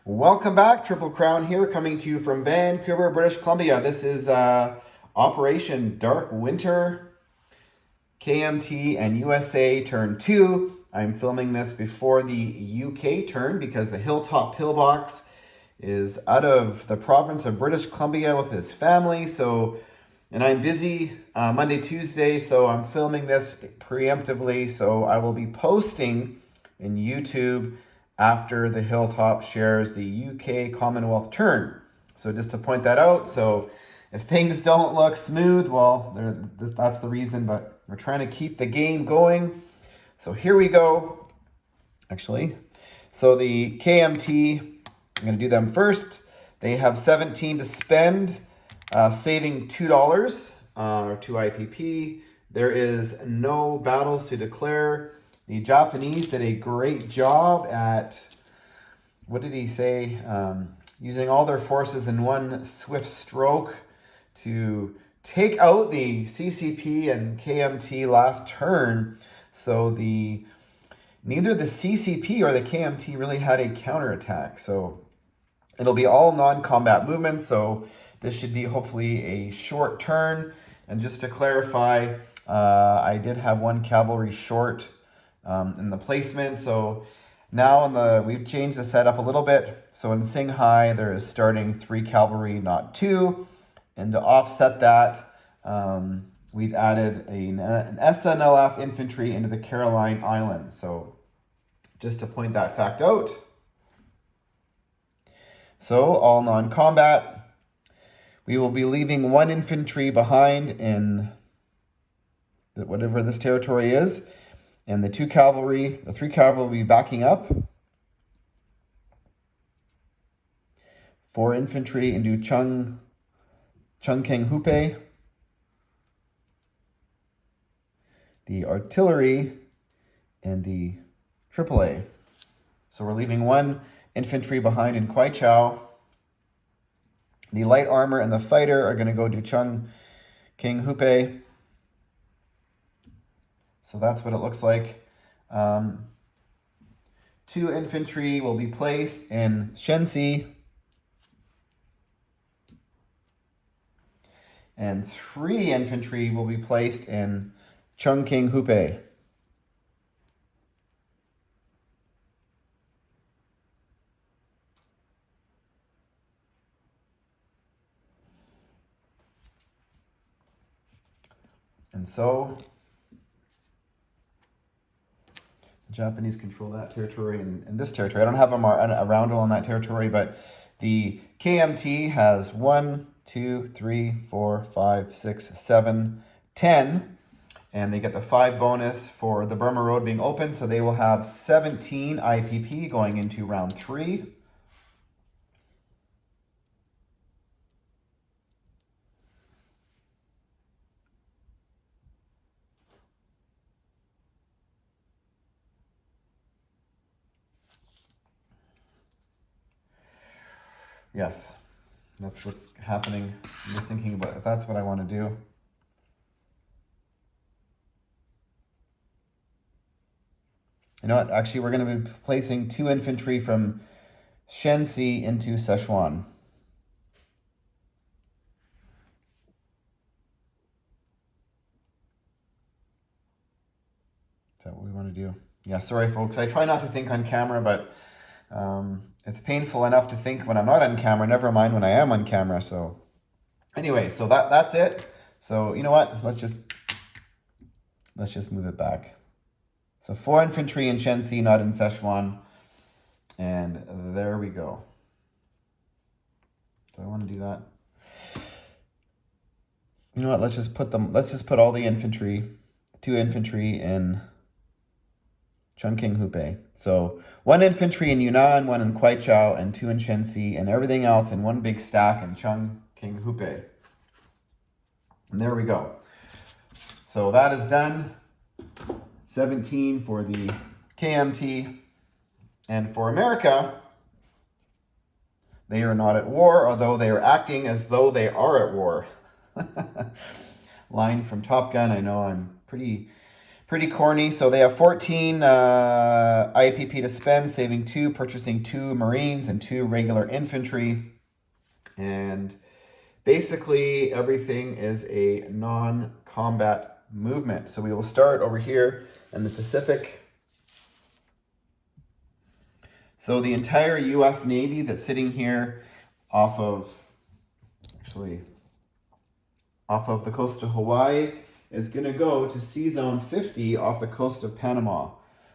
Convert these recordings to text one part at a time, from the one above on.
Welcome back, Triple Crown here, coming to you from Vancouver, British Columbia. This is Operation Dark Winter, KMT and USA Turn 2. I'm filming this before the UK turn because the Hilltop Pillbox is out of the province of British Columbia with his family. And I'm busy Monday, Tuesday, so I'm filming this preemptively. So I will be posting in YouTube after the Hilltop shares the UK Commonwealth turn. So just to point that out, so if things don't look smooth, well, that's the reason, but we're trying to keep the game going. So here we go, actually. So the KMT, I'm gonna do them first. They have 17 to spend, saving $2 or 2 IPP. There is no battles to declare. The Japanese did a great job at, what did he say? Using all their forces in one swift stroke to take out the CCP and KMT last turn. So neither the CCP or the KMT really had a counterattack. So it'll be all non-combat movement. So this should be hopefully a short turn. And just to clarify, I did have one cavalry short in the placement. So now we've changed the setup a little bit. So in Shanghai, there is starting 3 cavalry, not 2. And to offset that, we've added an SNLF infantry into the Caroline Islands. So just to point that fact out. So all non-combat. We will be leaving 1 infantry behind in whatever this territory is. And the 3 cavalry will be backing up. 4 infantry into Chungking Hupe. The artillery and the AAA. So we're leaving 1 infantry behind in Kwaichao. The light armor and the fighter are going to go to Chungking Hupe. So that's what it looks like. 2 infantry will be placed in Shenxi. And 3 infantry will be placed in Chungking Hupe. And so the Japanese control that territory and this territory. I don't have a roundel on that territory, but the KMT has 1, 2, 3, 4, 5, 6, 7, 10. And they get the 5 bonus for the Burma Road being open. So they will have 17 IPP going into round 3. Yes, that's what's happening. I'm just thinking about if that's what I want to do. You know what? Actually, we're going to be placing 2 infantry from Shenxi into Sichuan. Is that what we want to do? Yeah, sorry, folks. I try not to think on camera, but it's painful enough to think when I'm not on camera, never mind when I am on camera. So anyway, so that's it. So you know what? Let's just move it back. So 4 infantry in Shenxi, not in Sichuan. And there we go. Do I want to do that? You know what? Let's just put all the infantry, 2 infantry in Chungking Hupe. So 1 infantry in Yunnan, 1 in Kwaichao, and 2 in Shenxi, and everything else in 1 big stack in Chungking Hupe. And there we go. So that is done. 17 for the KMT. And for America, they are not at war, although they are acting as though they are at war. Line from Top Gun. I know I'm pretty Pretty corny. So they have 14 IPP to spend, saving 2, purchasing 2 Marines and 2 regular infantry. And basically everything is a non-combat movement. So we will start over here in the Pacific. So the entire US Navy that's sitting here off of the coast of Hawaii is going to go to Sea Zone 50 off the coast of Panama.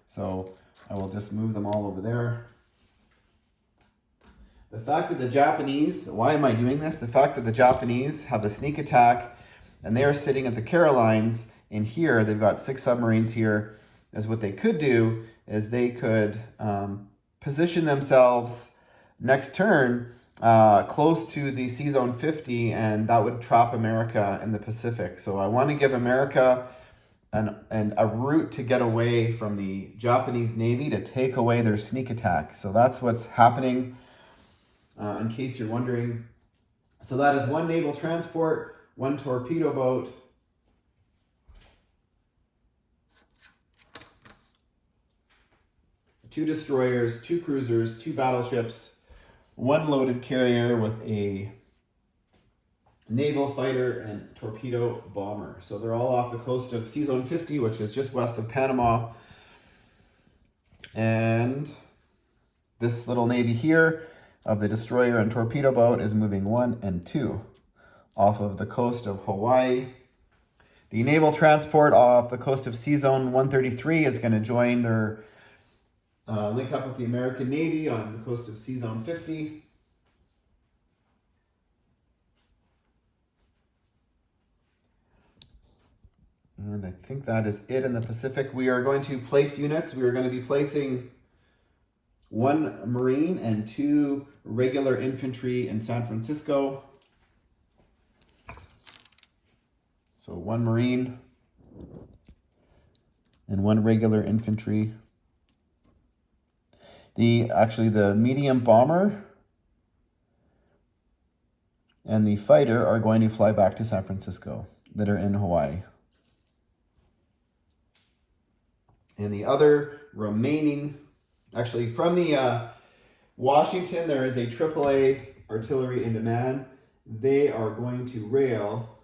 So I will just move them all over there. The fact that the Japanese, why am I doing this? The fact that the Japanese have a sneak attack and they are sitting at the Carolines in here, they've got 6 submarines here, is what they could do is they could position themselves next turn close to the Sea Zone 50, and that would trap America in the Pacific. So I want to give America a route to get away from the Japanese Navy to take away their sneak attack. So that's what's happening, in case you're wondering. So that is 1 naval transport, 1 torpedo boat, two destroyers, 2 cruisers, 2 battleships, 1 loaded carrier with a naval fighter and torpedo bomber. So they're all off the coast of Sea Zone 50, which is just west of Panama. And this little navy here of the destroyer and torpedo boat is moving 1 and 2 off of the coast of Hawaii. The naval transport off the coast of Sea Zone 133 is going to join their link up with the American Navy on the coast of Sea Zone 50. And I think that is it in the Pacific. We are going to place units. We are going to be placing 1 Marine and 2 regular infantry in San Francisco. So 1 Marine and 1 regular infantry. The medium bomber and the fighter are going to fly back to San Francisco that are in Hawaii. And the other remaining, actually from the Washington, there is a AAA artillery in demand. They are going to rail.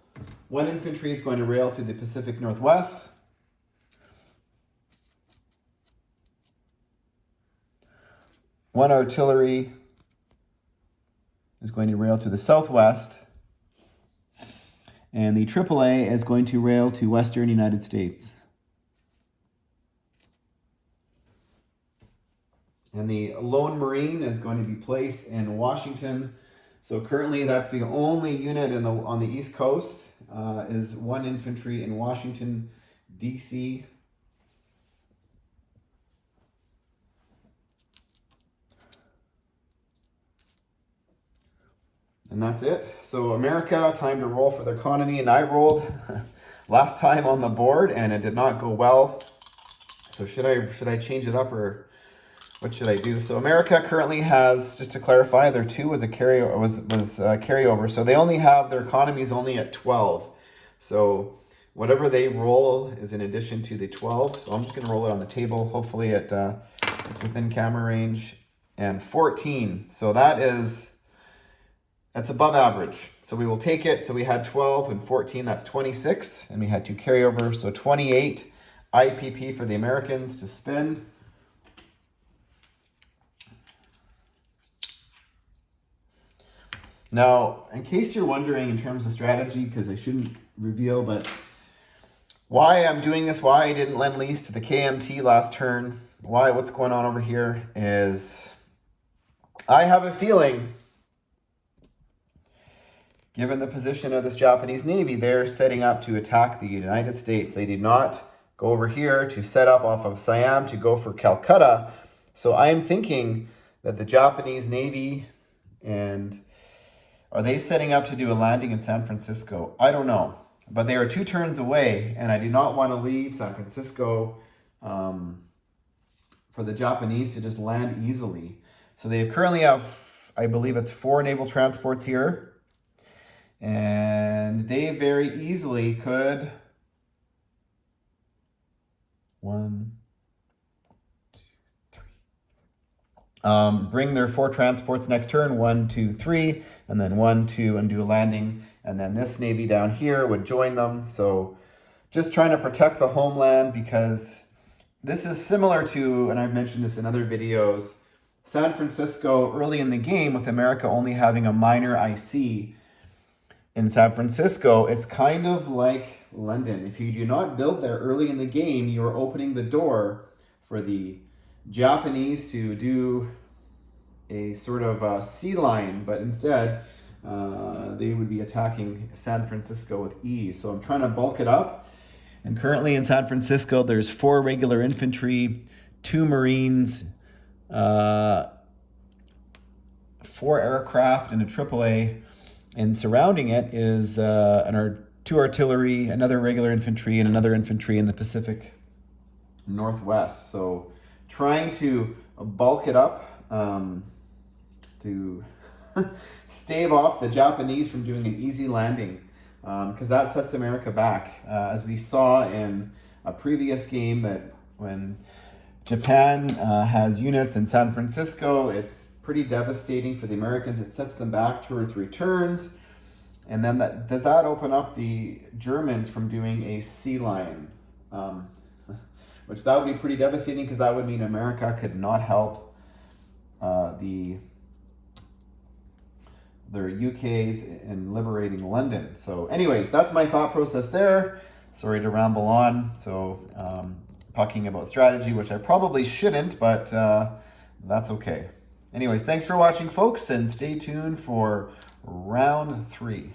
1 infantry is going to rail to the Pacific Northwest. 1 artillery is going to rail to the southwest, and the AAA is going to rail to western United States. And the lone Marine is going to be placed in Washington. So currently that's the only unit on the East Coast, is 1 infantry in Washington, D.C. And that's it. So America, time to roll for the economy. And I rolled last time on the board and it did not go well. So should I change it up, or what should I do? So America currently has, just to clarify, their 2 was a carryover. So they only have, their economy is only at 12. So whatever they roll is in addition to the 12. So I'm just going to roll it on the table. Hopefully it's within camera range. And 14. So that's above average. So we will take it. So we had 12 and 14, that's 26. And we had 2 carryovers, so 28 IPP for the Americans to spend. Now, in case you're wondering in terms of strategy, because I shouldn't reveal, but why I'm doing this, why I didn't lend lease to the KMT last turn, what's going on over here is I have a feeling, given the position of this Japanese Navy, they're setting up to attack the United States. They did not go over here to set up off of Siam to go for Calcutta. So I am thinking that the Japanese Navy, and are they setting up to do a landing in San Francisco? I don't know. But they are 2 turns away, and I do not want to leave San Francisco for the Japanese to just land easily. So they currently have, I believe it's 4 naval transports here. And they very easily could 1, 2, 3. Bring their 4 transports next turn, 1, 2, 3, and then 1, 2, and do a landing. And then this navy down here would join them. So just trying to protect the homeland, because this is similar to, and I've mentioned this in other videos, San Francisco early in the game with America only having a minor IC. In San Francisco, it's kind of like London. If you do not build there early in the game, you are opening the door for the Japanese to do a sort of sea line, but instead they would be attacking San Francisco with ease. So I'm trying to bulk it up. And currently in San Francisco, there's 4 regular infantry, 2 Marines, 4 aircraft, and a AAA. And surrounding it is 2 artillery, another regular infantry, and another infantry in the Pacific Northwest. So trying to bulk it up to stave off the Japanese from doing an easy landing, because that sets America back. As we saw in a previous game, that when Japan has units in San Francisco, it's pretty devastating for the Americans. It sets them back 2 or 3 turns. And then does that open up the Germans from doing a sea line? Which that would be pretty devastating, because that would mean America could not help their UKs in liberating London. So anyways, that's my thought process there. Sorry to ramble on. So talking about strategy, which I probably shouldn't, but that's okay. Anyways, thanks for watching, folks, and stay tuned for round 3.